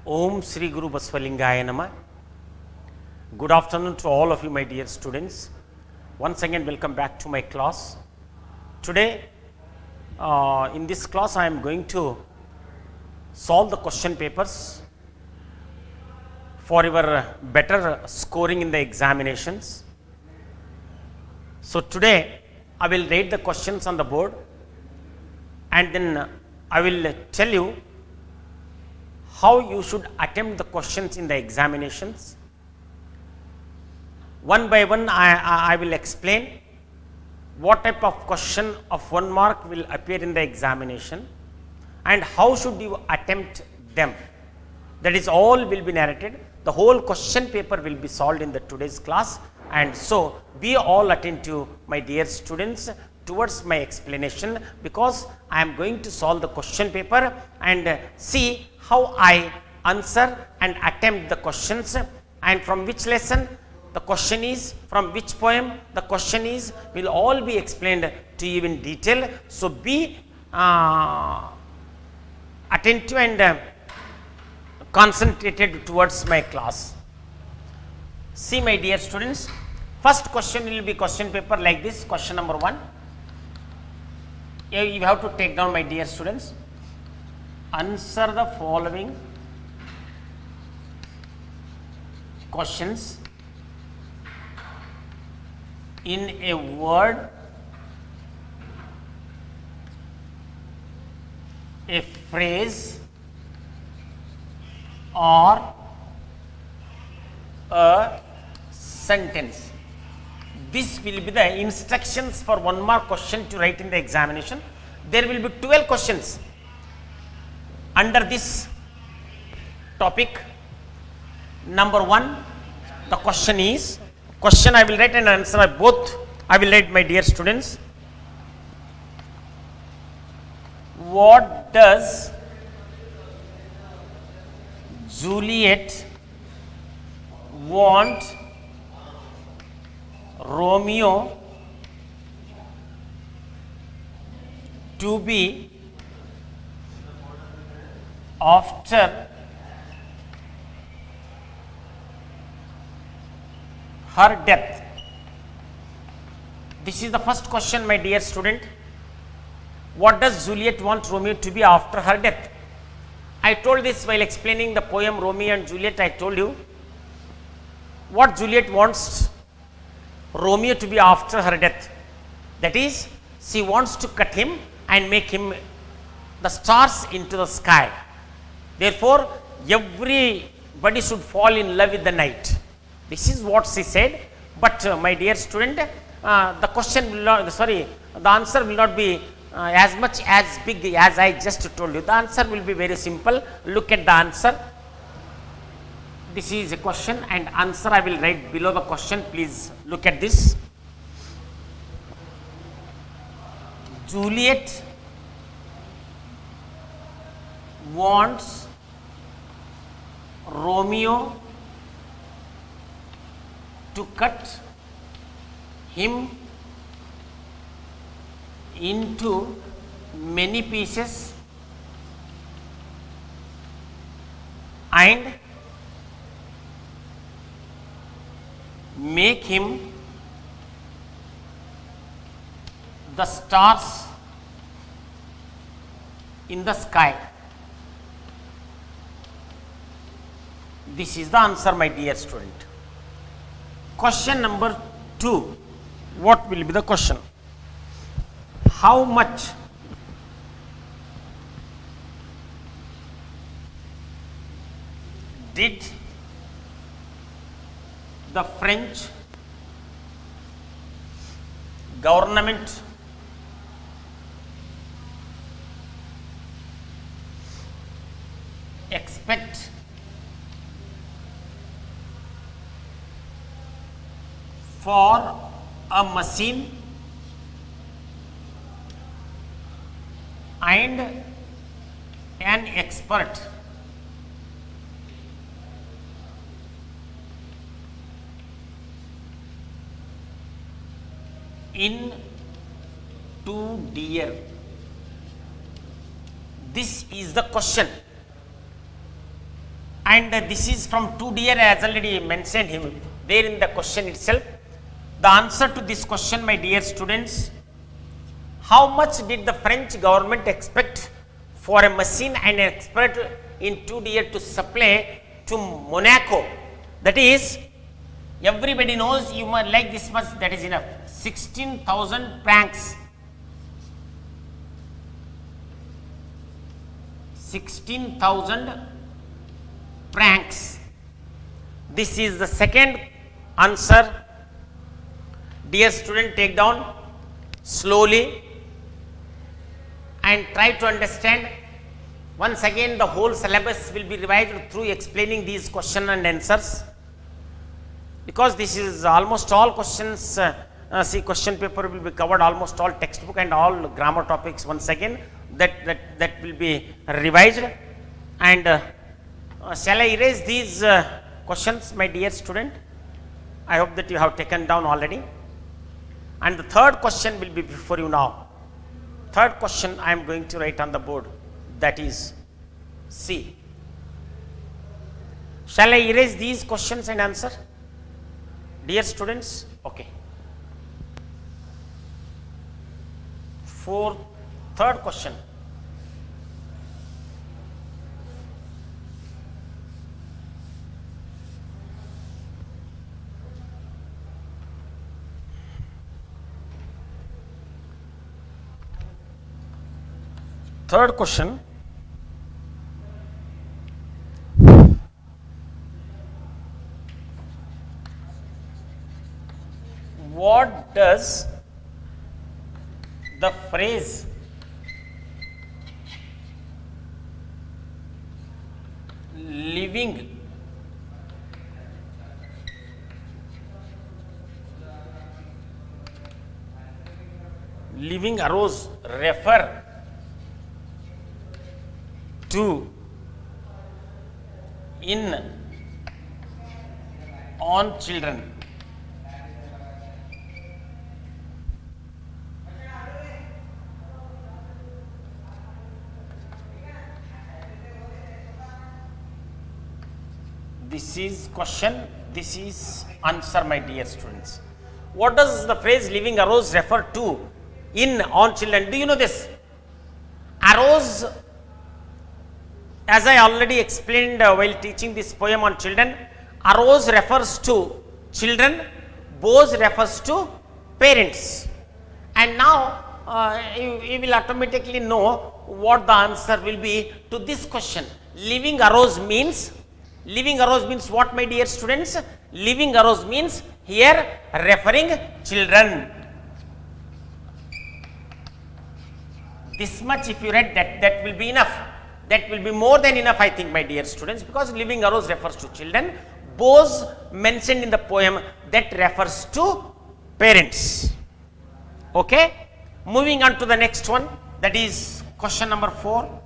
Om Sri Guru Basvalingaya Nama. Good afternoon to all of you, my dear students. Once again, welcome back to my class. Today, in this class, I am going to solve the question papers for your better scoring in the examinations. So, today, I will write the questions on the board and then I will tell you how you should attempt the questions in the examinations. One by one, I will explain what type of question of 1 mark will appear in the examination and how should you attempt them. That is all will be narrated. The whole question paper will be solved in the today's class, and so be all attentive, my dear students, towards my explanation, because I am going to solve the question paper and see how I answer and attempt the questions, and from which lesson the question is, from which poem the question is, will all be explained to you in detail. So, be attentive and concentrated towards my class. See, my dear students, first question will be question paper like this. Question number 1. You have to take down, my dear students. Answer the following questions in a word, a phrase, or a sentence. This will be the instructions for 1 mark question to write in the examination. There will be 12 questions under this topic. Number 1, the question is, question I will write and answer both I will write, my dear students. What does Juliet want Romeo to be after her death? This is the first question, my dear student. What does Juliet want Romeo to be after her death? I told this while explaining the poem Romeo and Juliet. I told you what Juliet wants Romeo to be after her death. That is, she wants to cut him and make him the stars into the sky. Therefore, everybody should fall in love with the night. This is what she said. But my dear student, the question will not, the answer will not be as much as big as I just told you. The answer will be very simple. Look at the answer. This is a question and answer I will write below the question. Please look at this. Juliet wants Romeo to cut him into many pieces and make him the stars in the sky. This is the answer, my dear student. Question number 2. What will be the question? How much did the French government expect for a machine and an expert in 2 deer? This is the question. and this is from 2 dear, as already mentioned him there in the question itself. The answer to this question, my dear students, how much did the French government expect for a machine and an expert in 2 dear to supply to Monaco? That is, everybody knows you must like this much, that is enough. 16,000 francs. 16,000 francs. This is the second answer. Dear student, take down slowly and try to understand. Once again, the whole syllabus will be revised through explaining these questions and answers, because this is almost all questions. See, question paper will be covered, almost all textbook and all grammar topics. Once again, that will be revised. And shall I erase these questions, my dear student? I hope that you have taken down already. And the third question will be before you now. Third question I am going to write on the board, that is C. Shall I erase these questions and answer, dear students? Okay. Third question. Third question. What does the phrase living arose refer to in on children? This is question, this is answer, my dear students. What does the phrase living arose refer to in on children? Do you know this? Arose, as I already explained while teaching this poem on children, arose refers to children, bose refers to parents. And now you will automatically know what the answer will be to this question. Living arose means what, my dear students? Living arose means here referring children. This much if you read, that will be enough. That will be more than enough, I think, my dear students, because living arose refers to children. Bose mentioned in the poem, that refers to parents. Okay. Moving on to the next one, that is question number 4.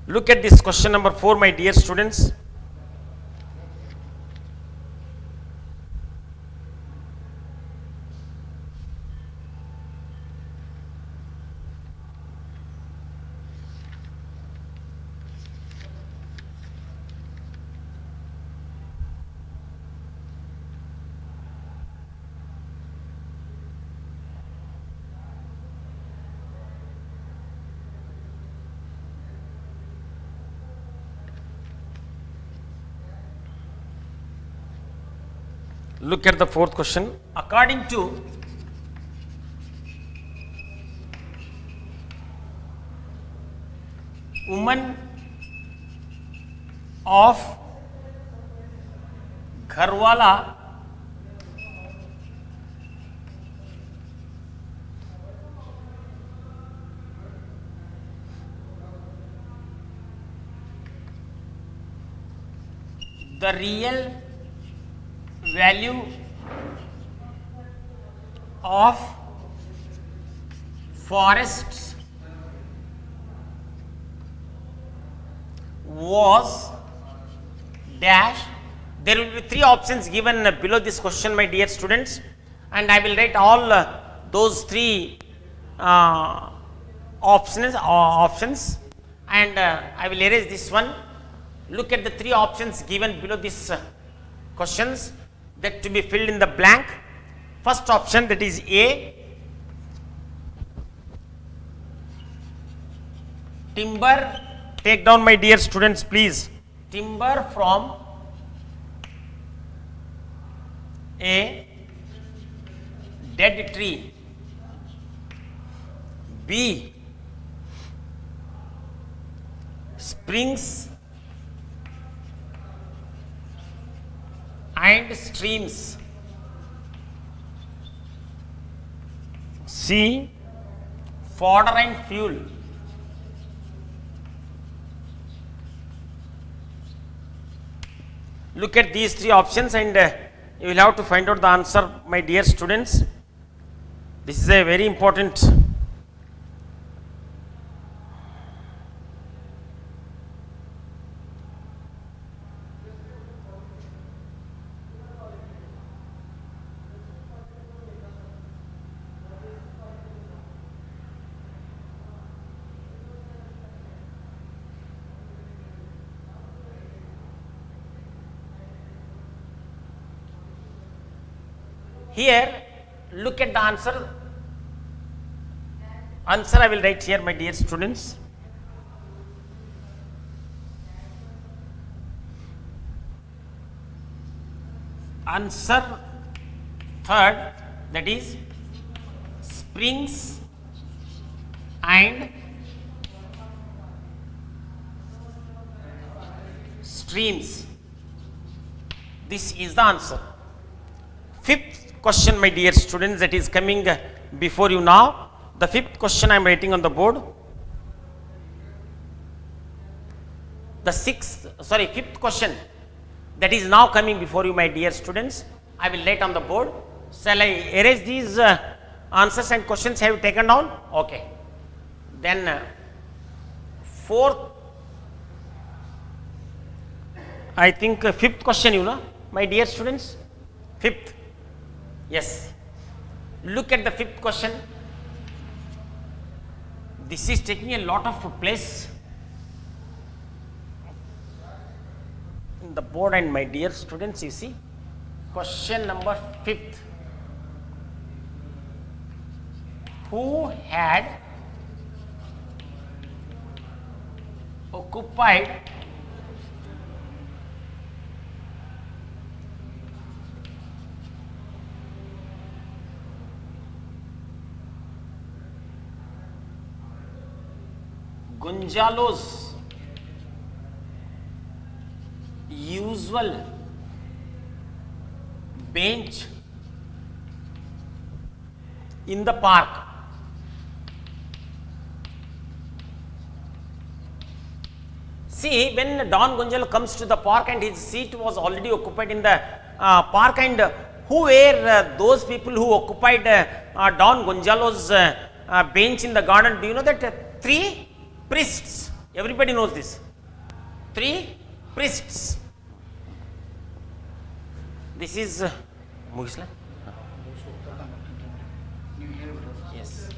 Look at this question number 4, my dear students. Look at the fourth question. According to woman of Gharwala the real value of forests was dash. There will be 3 options given below this question, my dear students, and I will write all those 3 options, and I will erase this one. Look at the three options given below this questions that to be filled in the blank. First option, that is A, timber. Take down, my dear students, please. Timber from a dead tree. B, springs and streams. C, fodder and fuel. Look at these three options and you will have to find out the answer, my dear students. This is a very important here. Look at the answer. Answer I will write here, my dear students. Answer third, that is springs and streams. This is the answer. Fifth question, my dear students, that is coming before you now. The fifth question I am writing on the board. The fifth question that is now coming before you, my dear students, I will write on the board. Shall I erase these answers and questions have you taken down? Okay. Then fourth, I think fifth question, you know, my dear students. Fifth. Yes. Look at the fifth question. This is taking a lot of place in the board, and my dear students, you see, question number fifth. Who had occupied Gonzalo's usual bench in the park? See, when Don Gonzalo comes to the park and his seat was already occupied in the park, and who were those people who occupied Don Gonzalo's bench in the garden? Do you know that? Three priests. Everybody knows this. Three priests. This is Mugisla. Yes.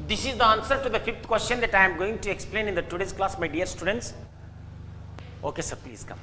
This is the answer to the fifth question that I am going to explain in the today's class, my dear students. Okay, sir, please come.